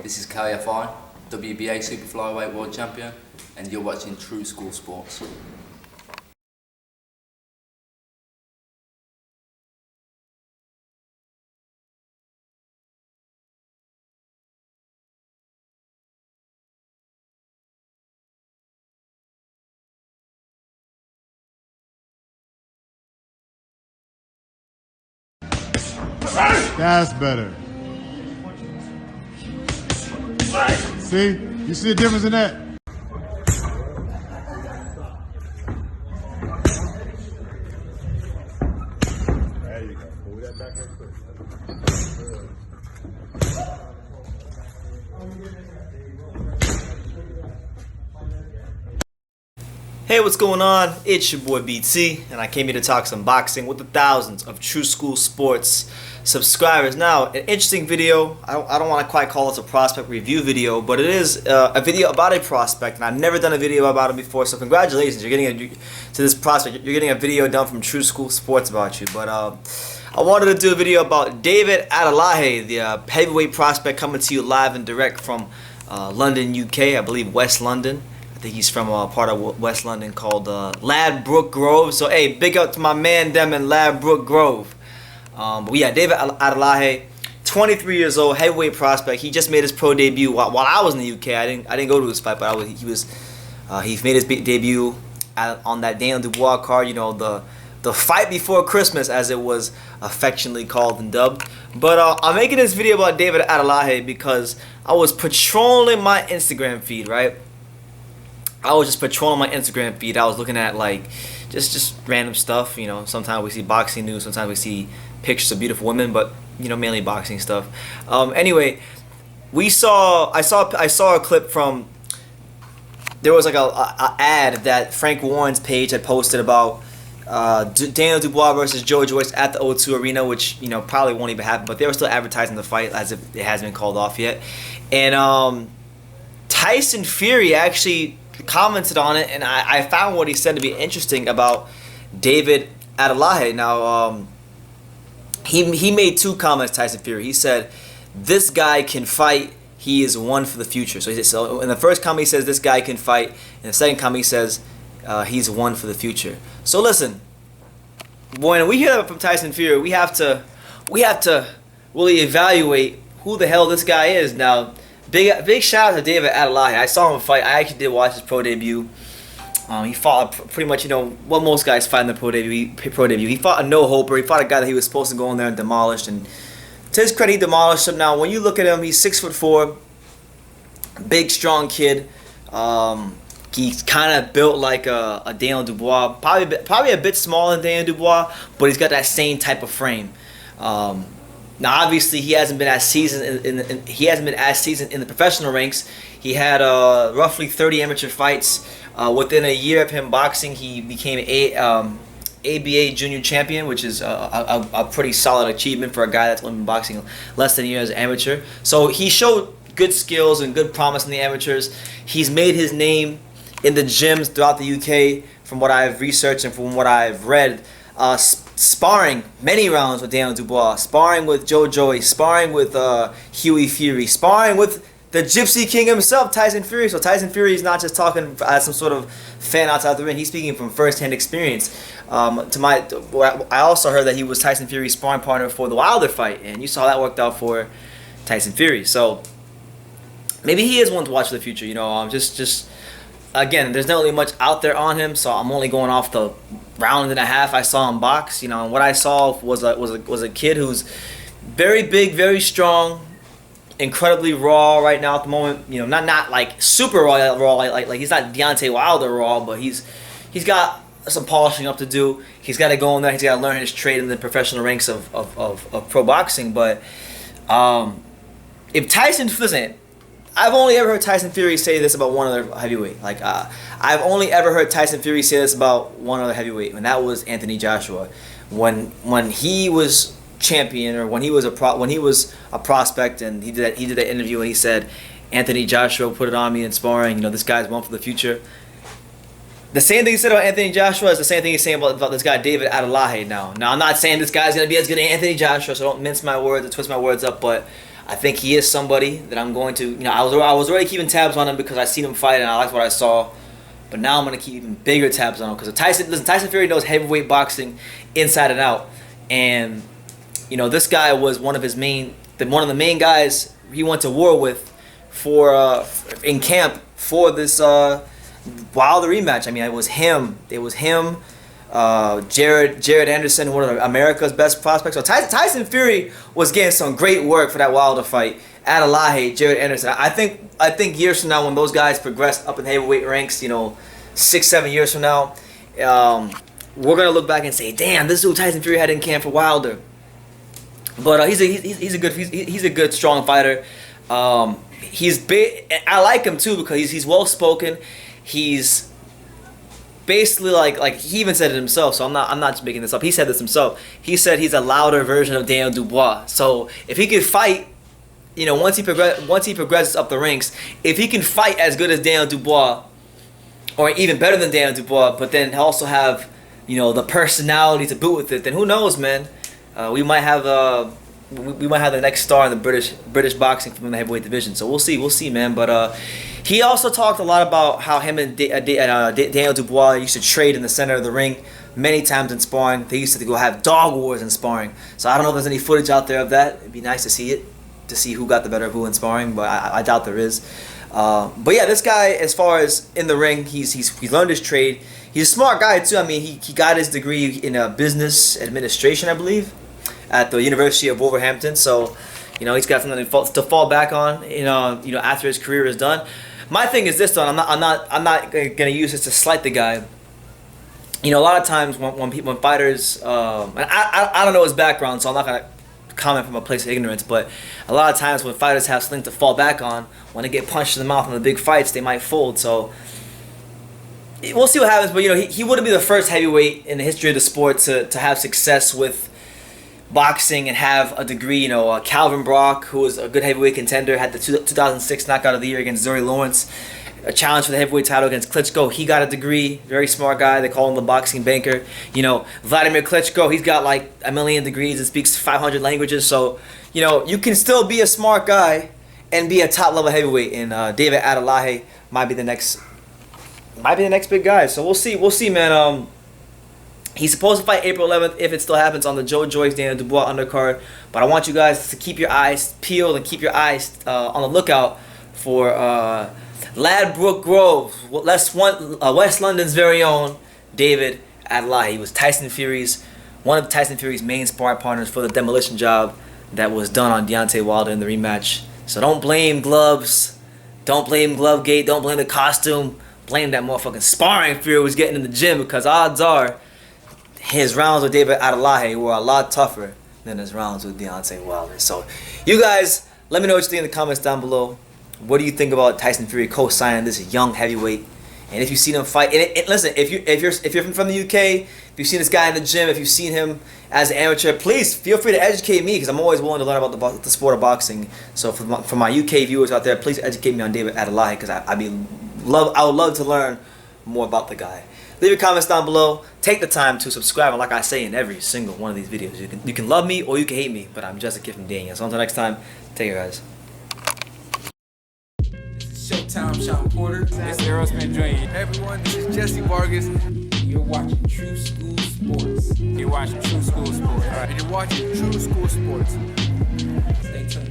This is KFI, WBA Super Flyweight World Champion, and you're watching True School Sports. That's better. See? You see the difference in that? There you go. Pull that back real quick. Hey, what's going on? It's your boy BT, and I came here to talk some boxing with the thousands of True School Sports subscribers. Now, an interesting video. I don't want to quite call this a prospect review video, but it is a video about a prospect, and I've never done a video about him before. So congratulations, you're getting to this prospect. You're getting a video done from True School Sports about you. But I wanted to do a video about David Adeleye, the heavyweight prospect, coming to you live and direct from London, UK. I believe West London. I think he's from a part of West London called Ladbroke Grove. So hey, big up to my man them in Ladbroke Grove. But yeah, David Adeleye, 23 years old, heavyweight prospect. He just made his pro debut while I was in the UK. I didn't go to his fight, but he made his debut on that Daniel Dubois card. You know, the fight before Christmas, as it was affectionately called and dubbed. But I'm making this video about David Adeleye because I was patrolling my Instagram feed, right? I was just patrolling my Instagram feed. I was looking at like just random stuff. You know, sometimes we see boxing news, sometimes we see pictures of beautiful women, but you know, mainly boxing stuff. Anyway, I saw a clip from, there was like a ad that Frank Warren's page had posted about Daniel Dubois versus Joe Joyce at the O2 Arena, which you know probably won't even happen, but they were still advertising the fight as if it hasn't been called off yet. And Tyson Fury actually commented on it, and I found what he said to be interesting about David Adeleye. Now, he made two comments, Tyson Fury. He said, "This guy can fight. He is one for the future." So in the first comment he says, "This guy can fight." In the second comment he says, "He's one for the future." So listen, when we hear that from Tyson Fury, we have to really evaluate who the hell this guy is. Now, big shout out to David Adeleye. I saw him fight. I actually did watch his pro debut. He fought pretty much, you know, what most guys fight in the pro debut. He fought a no-hoper. He fought a guy that he was supposed to go in there and demolish. And to his credit, he demolished him. Now, when you look at him, he's 6'4", big, strong kid. He's kind of built like a Daniel Dubois. Probably a bit smaller than Daniel Dubois, but he's got that same type of frame. Now, obviously, he hasn't been as seasoned in the professional ranks. He had roughly 30 amateur fights. Within a year of him boxing, he became ABA junior champion, which is a pretty solid achievement for a guy that's only been boxing less than a year as an amateur. So he showed good skills and good promise in the amateurs. He's made his name in the gyms throughout the UK, from what I've researched and from what I've read. Sparring many rounds with Daniel Dubois, sparring with Joe Joyce, sparring with Huey Fury, sparring with the Gypsy King himself, Tyson Fury. So Tyson Fury is not just talking as some sort of fan outside the ring. He's speaking from first-hand experience. I also heard that he was Tyson Fury's sparring partner for the Wilder fight, and you saw how that worked out for Tyson Fury. So maybe he is one to watch for the future. You know, just again, there's not really much out there on him, so I'm only going off the round and a half I saw him box. You know, and what I saw was a kid who's very big, very strong, incredibly raw right now at the moment. You know, not like super raw, like he's not Deontay Wilder raw, but he's got some polishing up to do. He's got to go in there. He's got to learn his trade in the professional ranks of pro boxing. But if Tyson, listen, I've only ever heard Tyson Fury say this about one other heavyweight. Like I've only ever heard Tyson Fury say this about one other heavyweight, and that was Anthony Joshua. When he was champion, or when he was a prospect, and he did that interview and he said, Anthony Joshua put it on me in sparring. You know, this guy's one for the future. The same thing he said about Anthony Joshua is the same thing he's saying about this guy David Adeleye now. Now, I'm not saying this guy's going to be as good as Anthony Joshua, so don't mince my words or twist my words up, but I think he is somebody that I'm going to, I was already keeping tabs on him because I seen him fight and I liked what I saw. But now I'm going to keep even bigger tabs on him because Tyson Fury knows heavyweight boxing inside and out. And, this guy was one of the main guys he went to war with in camp for this Wilder rematch. I mean, it was him. Jared Anderson, one of America's best prospects. So Tyson Fury was getting some great work for that Wilder fight. Adeleye, Jared Anderson. I think years from now, when those guys progress up in heavyweight ranks, 6-7 years from now, we're gonna look back and say, "Damn, this dude Tyson Fury had in camp for Wilder." But he's a good strong fighter. He's big. I like him too because he's well spoken. He's basically like he even said it himself, so I'm not just making this up. He said this himself. He said he's a louder version of Daniel Dubois. So if he could fight, once he progresses up the ranks, if he can fight as good as Daniel Dubois, or even better than Daniel Dubois, but then also have the personality to boot with it, then who knows, man? We might have the next star in the British boxing from the heavyweight division. So we'll see, man. But he also talked a lot about how him and Daniel Dubois used to trade in the center of the ring many times in sparring. They used to go have dog wars in sparring. So I don't know if there's any footage out there of that. It'd be nice to see it, to see who got the better of who in sparring, but I doubt there is. But yeah, this guy, as far as in the ring, he's learned his trade. He's a smart guy too. I mean, he got his degree in business administration, I believe, at the University of Wolverhampton. So, he's got something to fall back on. After his career is done. My thing is this, though. I'm not gonna use this to slight the guy. A lot of times when fighters, and I don't know his background, so I'm not gonna comment from a place of ignorance. But a lot of times when fighters have something to fall back on, when they get punched in the mouth in the big fights, they might fold. So we'll see what happens. But he wouldn't be the first heavyweight in the history of the sport to have success with boxing and have a degree. Calvin Brock, who was a good heavyweight contender, had the 2006 knockout of the year against Zuri Lawrence, a challenge for the heavyweight title against Klitschko. He got a degree, very smart guy. They call him the boxing banker. Vladimir Klitschko, he's got like 1 million degrees and speaks 500 languages. So you can still be a smart guy and be a top level heavyweight. And David Adeleye might be the next big guy. So we'll see, man. He's supposed to fight April 11th if it still happens on the Joe Joyce Daniel Dubois undercard. But I want you guys to keep your eyes peeled and keep your eyes on the lookout for Ladbroke Grove, West London's very own David Adeleye. He was one of Tyson Fury's main sparring partners for the demolition job that was done on Deontay Wilder in the rematch. So don't blame gloves, don't blame Glovegate, don't blame the costume, blame that motherfucking sparring Fury was getting in the gym, because odds are his rounds with David Adeleye were a lot tougher than his rounds with Deontay Wilder. So you guys, let me know what you think in the comments down below. What do you think about Tyson Fury co-signing this young heavyweight? And if you've seen him fight, and listen, if you're from the UK, if you've seen this guy in the gym, if you've seen him as an amateur, please feel free to educate me, because I'm always willing to learn about the sport of boxing. So for my UK viewers out there, please educate me on David Adeleye, because I would love to learn more about the guy. Leave your comments down below. Take the time to subscribe, and like I say in every single one of these videos, you can love me or you can hate me, but I'm just a kid from Daniel. So until next time, take care, guys. Showtime, Sean Porter. It's Aerosmith Jr. Hey everyone, this is Jesse Vargas. You're watching True School Sports. You're watching True School Sports. All right, and you're watching True School Sports. Stay tuned.